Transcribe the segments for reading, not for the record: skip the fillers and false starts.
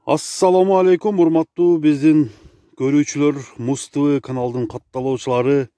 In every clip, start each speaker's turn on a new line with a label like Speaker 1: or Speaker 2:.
Speaker 1: Assalamu alaikum, урматтуу биздин көрүүчүлөр, Муз ТВ каналдын катталуучулары.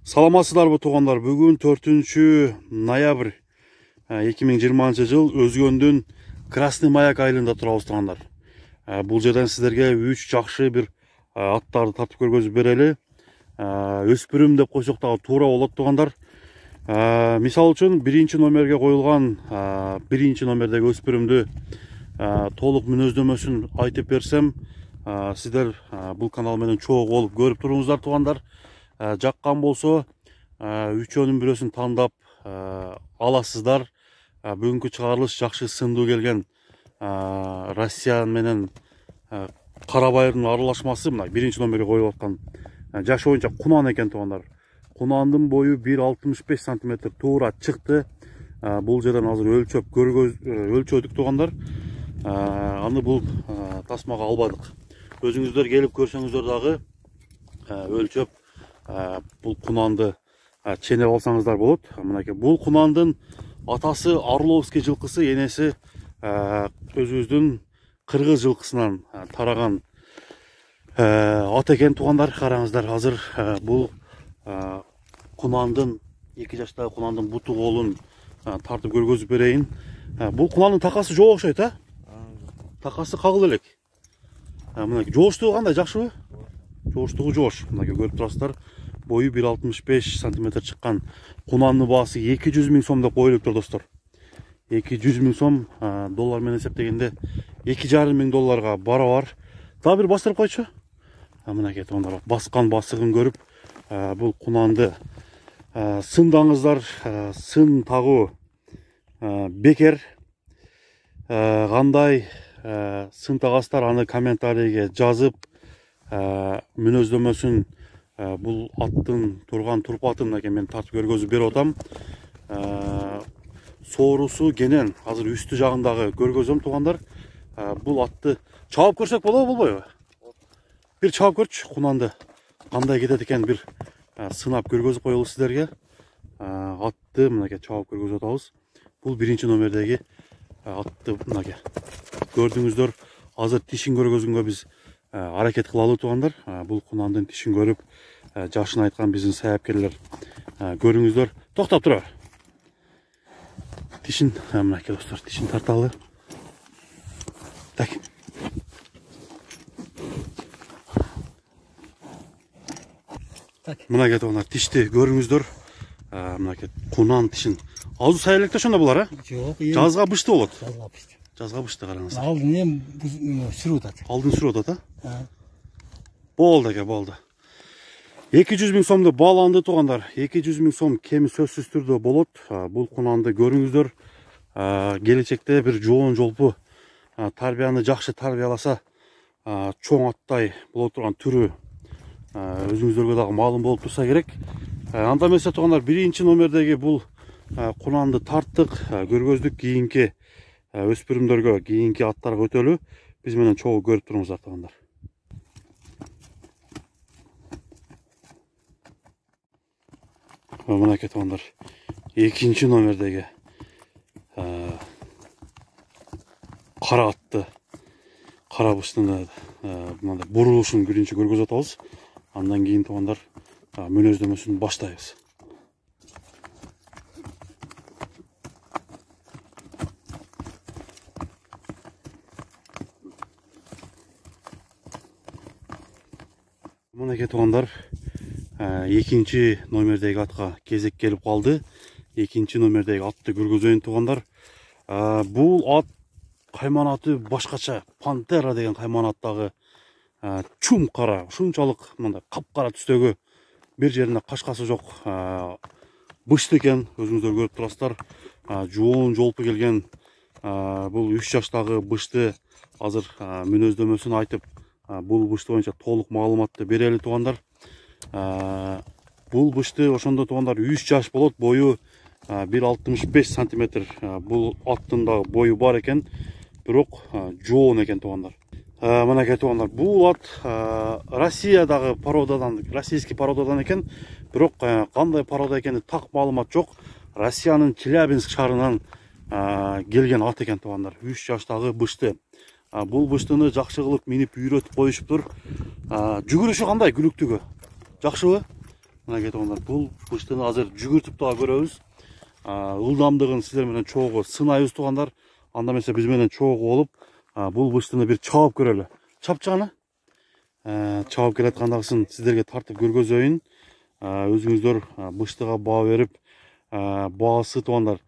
Speaker 1: Саламатсыздарбы туугандар? Бүгүн 4-ноябрь 2020 жыл Өзгөндүн Красный Маяк айылында турабыз туугандар. Бул жерден сиздерге 3 жакшы бир аттарды тартып көргөзүп берели. Өспүрүм деп койсок дагы туура болот туугандар. Мисал үчүн 1-номерге коюлган 1-номердеги өспүрүмдү толук мүнөздөмөсүн айтып берсем, сиздер бул канал менен чогуу болуп көрүп туруңуздар туугандар. Жаккан болсо, үчөөнүн бирөөсүн тандап аласыздар. Бүгүнкү чыгарылыш жакшы сындуу келген Россия менен Карабайырдын аралашмасы. Мына 1-номерге коюлуп аткан жаш боюнча кунан экен туугандар. Кунандын бою 1,65 см туура чыкты. Бул жерден азыр өлчөдүк туугандар. Аны бул тасмага албадык. Өзүңүздөр келип көрсөңүздөр дагы өлчөп бул кунанды ченеп алсаңыздар болот. Мынакей бул кунандын атасы Орловский жылкысы, энеси өзүбүздүн кыргыз жылкысынан тараган ат экен туугандар. Караңыздар, азыр бул кунандын 2 жаштагы кунандын буту колун тартып көргөзүп берейин. Бул кунандын такасы жок окшойт, такасы кагыл элек. Мынакей жооштугу кандай, жакшыбы? Жооштугу жоош. Мынакей көрүп турасыздар. Бою 1,65 см чыккан. Кунандын баасы 200 000 сом деп коюлуптур достор. 200 000 сом, доллар менен эсептегенде 2,5 мың долларга барабар. Дагы бир бастырып койчу. Мынакей туугандар, баскан басыгын көрүп, бул кунанды сындаңыздар, сын тагуу бекер. Кандай сын тагасыздар, аны комментарийге жазып, мүнөздөмөсүн бул аттын турган турпатын мен тартып көргөзүп берип атам. Соорусу кенен азыр үстү жагындагы көргөзөм туугандар. Бул атты чабып көрсөк болобу, болбойбу? Бир чабып көрчү, кунанды кандай кетет экен бир сынап көргөзүп коелу сиздерге. Атты мынакей чабып көргөзүп атабыз. Бул 1-номердеги атты мынакей көрдүңүздөр. Азыр тишин көргөзгөнгө биз аракет кылалы туугандар. Бул кунандын тишин көрүп, жашын айткан биздин саяпкерлер көрүңүздөр. Токтоп тура бер. Тишин мынакей достор, тишин тарталы. Так. Мынакей туугандар, тишти көрүңүздөр. Мынакей кунан тишин. Азыр сай электе ошондо булар,
Speaker 2: Жок,
Speaker 1: жазга бышты болот.
Speaker 2: жазга бышты.
Speaker 1: Жазга бышты, караңыз.
Speaker 2: Алдын сүрүп атат.
Speaker 1: Алдын сүрүп атат, Болду эке, болду. 200 000 сомду бааланды туугандар. 200 000 сом кеми сөзсүз түрдө болот. Бул кунанды көрүңүздөр. Келечекте бир жоон жолпу тарбияны жакшы тарбияласа, чоң аттай боло турган түрү өзүңүздөргө дагы маалым болуп турса керек. Анда эмесе туугандар, 1-номердеги бул кунанды тарттык, көргөздүк. Кийинки өспүрүмдөргө, кийинки аттарга өтөлү. Биз менен чогуу көрүп туруңуздар туугандар. Мынакей туугандар, 2-номердеги кара атты, кара быштын мындай бурулушун биринчи көргөзүп атабыз. Андан кийин туугандар мүнөздөмөсүн баштайбыз. Мынакей туугандар, 2-номердеги атка кезек келип калды. 2-номердеги атты көргөзөйүн туугандар. Бул ат кайманаты башкача. Пантера деген кайманаттагы чум кара, ушунчалык мындай капкара түстөгү, бир жеринде кашкасы жок бышты экен. Өзүңүздөр көрүп турасыздар. Жоон жолпу келген бул 3 жаштагы бышты азыр мүнөздөмөсүн айтып, бул бышты боюнча толук маалыматты берели туугандар. Бул бышты ошондо туугандар 3 жаш болот, бою 1,65 см. Бул аттын да бою бар экен, бирок жоон экен туугандар. Мынакей туугандар, бул ат Россиядагы породадан, российский породадан экен, бирок кандай порода экени так маалымат жок. Россиянын Челябинск шаарынан келген ат экен туугандар. 3 жаштагы бышты. Бул быштыны жакшы кылып минип үйрөтүп коюшуптур. Жүгүрүшү кандай, күлүктүгү? Жакшыбы? Мынакей туугандар, бул быштыны азыр жүгүртүп дагы көрөбүз. Ылдамдыгын сиздер менен чогуу сынайбыз туугандар. Анда эмесе биз менен чогуу болуп, бул быштыны бир чабып көрөлү. Чапчаны? Чабып келаткандагысын сиздерге тартып көргөзөйүн. Өзүңүздөр быштыга баа берип, баасы туугандар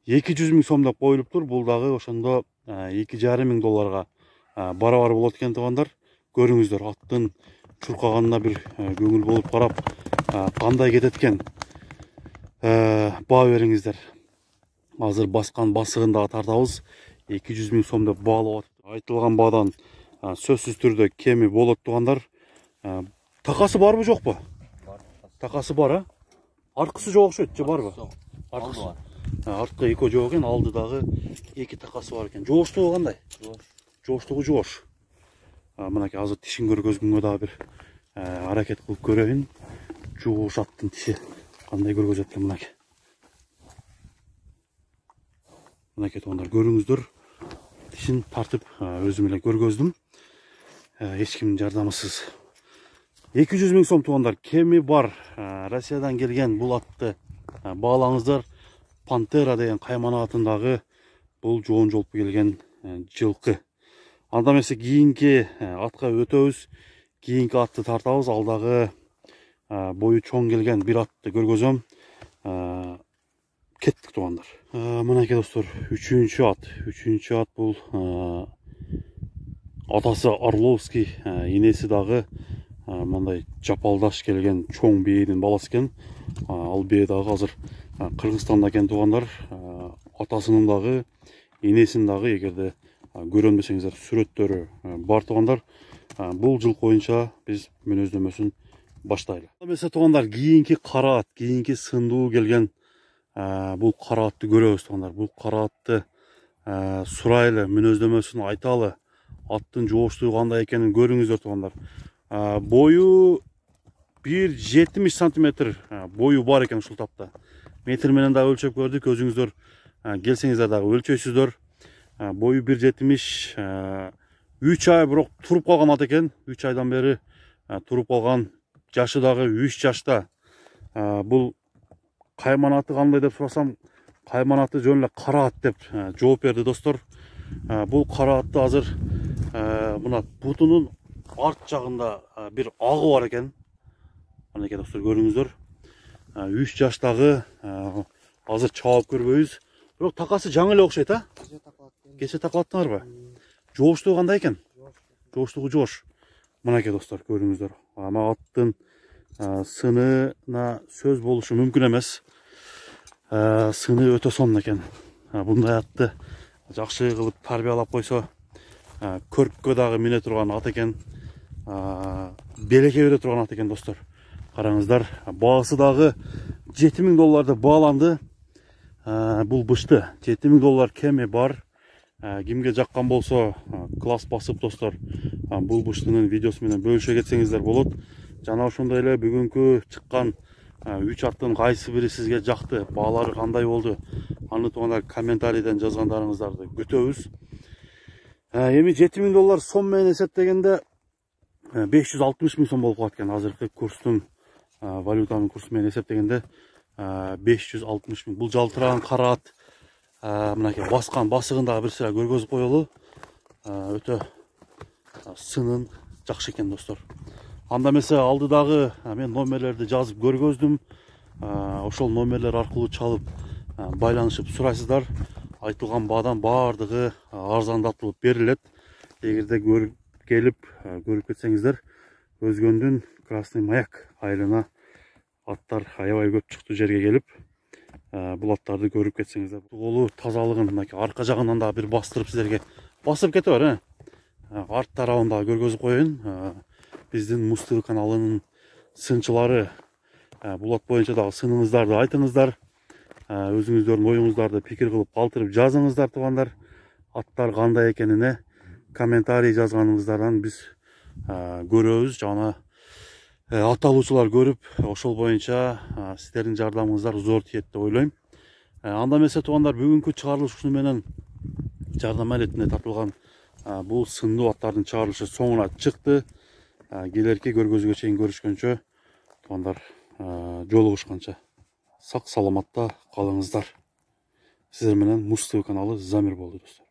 Speaker 1: 200 000 сом деп коюлуптур. Бул дагы ошондо 2,5 мың долларга барабар болот экен туугандар. Көрүңүздөр, аттын чуркаганына бир көңүл болуп карап, кандай кетет экен. Баа бериңиздер. Азыр баскан басыгын дагы тартабыз. 200 000 сом деп баалап атып. Айтылган баадан сөзсүз түрдө кеми болот туугандар. Такасы барбы жокпу? Такасы бар, аркысы жок окшойт, же барбы? Аркысы. Арткы эко жок экен, алды дагы 2 такасы бар экен. Жооштугу кандай? Жооштугу жоош. Мынакей азыр тишин көргөзгөнгө дагы бир аракет кылып көрөйүн. Жоош аттын тиши кандай көргөзөт экен мынакей. Мынакей туугандар, көрүңүздөр. Тишин тартып өзүм эле көргөздүм. Эч кимдин жардамысыз. 200 000 сом туугандар, кеми бар. Россиядан келген бул атты баалаңыздар. Пантера деген каймана атындагы бул жоон жолпу келген жылкы. Анда эмесе кийинки атка өтөбүз. Кийинки атты тартабыз. Алдагы бою чоң келген бир атты көргөзөм. Кеттик туугандар. Мынакей достор, 3-чү ат. 3-чү ат бул атасы Орловский, энеси дагы мындай жапалдаш келген чоң бээдин баласы экен. Ал бээ дагы азыр Кыргызстанда экен туугандар. Атасынын дагы, энесинин дагы эгерде көрөм десеңиздер сүрөттөрү бар туугандар. Бул жыл боюнча биз мүнөздөмөсүн баштайлы. Эмесе туугандар, кийинки кара ат, кийинки сындуу келген бул кара атты көрөбүз туугандар. Бул кара атты сурайлы, мүнөздөмөсүн айталы. Аттын жооштугу кандай экенин көрүңүздөр туугандар. Бою 1,70 сантиметр бою бар экен ушул тапта. Метр менен да өлчөп көрдүк, өзүңүздөр келсеңиздер дагы өлчөйсүздөр. Бою 1,70, 3 ай бирок туруп калган ат экен. 3 айдан бери туруп калган, жашы дагы 3 жашта. Бул кайманаты кандай деп сурасам, кайманаты жөн эле кара ат деп жооп берди достор. Бул кара атты азыр мына бутунун арт жагында бир агы бар экен. Мынакей достор, көрүңүздөр. 3 жаштагы азыр чабып көрбөйбүз. Бирок такасы жаңы эле окшойт, Кече такалаттыңарбы? Жооштугу кандай экен? Жооштугу жоош. Мынакей достор, көрүңүздөр. Ама аттын сынына сөз болушу мүмкүн эмес. Сыны өтө сонун экен. Bunday атты жакшы кылып тарбиялап койсо, көрккө дагы мине турган ат экен. Белекке бере турган ат экен достор. Караңыздар, баасы дагы 7 000 долларды бааланды. Бул бышты 7 000 доллар кеми бар. Кимге жаккан болсо класс басып достор, бул быштынын видеосу менен бөлүшө кетсеңиздер болот. Жана ошондой эле бүгүнкү чыккан 3 аттын кайсы бири сизге жакты, баалары кандай болду, аны туугандар комментарийден жазгандарыңыздарды күтөбүз. Эми 7 000 доллар сом менен эсептегенде 560 000 сом болуп калат экен. Азыркы курстун, валютанын курсу менен эсептегенде 560 000. Бул жалтыраган кара ат. Мынакей баскан басыгын дагы бир сыра көргөзүп коелу. Өтө сынын жакшы экен достор. Анда эмесе алдыдагы мен номерлерди жазып көргөздүм. Ошол номерлер аркылуу чалып байланышып сурайсыздар. Айтылган баадан баардыгы арзандатылып берилет. Эгерде келип көрүп кетсеңиздер, Өзгөндүн Красный Маяк айылына аттар аябай көп чыктуу жерге келип, бул аттарды көрүп кетсеңиздер. Голу тазалыгын мынакей арка жагынан да бир бастырып сиздерге басып кете бар, арт тарабын да көргөзүп коеюн. Биздин Муз-ТV каналынын сынчылары бул ат боюнча дагы сыныңыздарды айтыңыздар. Өзүңүздөрдүн оюңуздарды пикир кылып калтырып жазыңыздар туугандар. Аттар кандай экенине комментарий жазганыңыздардан биз көрөбүз. Жана ат алуучулар көрүп, ошол боюнча сиздердин жардамыңыздар зор тиет деп ойлойм. Анда эмесе туугандар, бүгүнкү чыгарылыш ушуну менен жардам ретинде тартылган Бұл сындуу аттардын чыгарылышы соңуна чыкты. Келерки көргөзүүгө чейин көрүшкөнчө туугандар, жолугушканча сак саламатта калыңыздар. Сиздер менен Муз ТВ каналы Замир болду достор.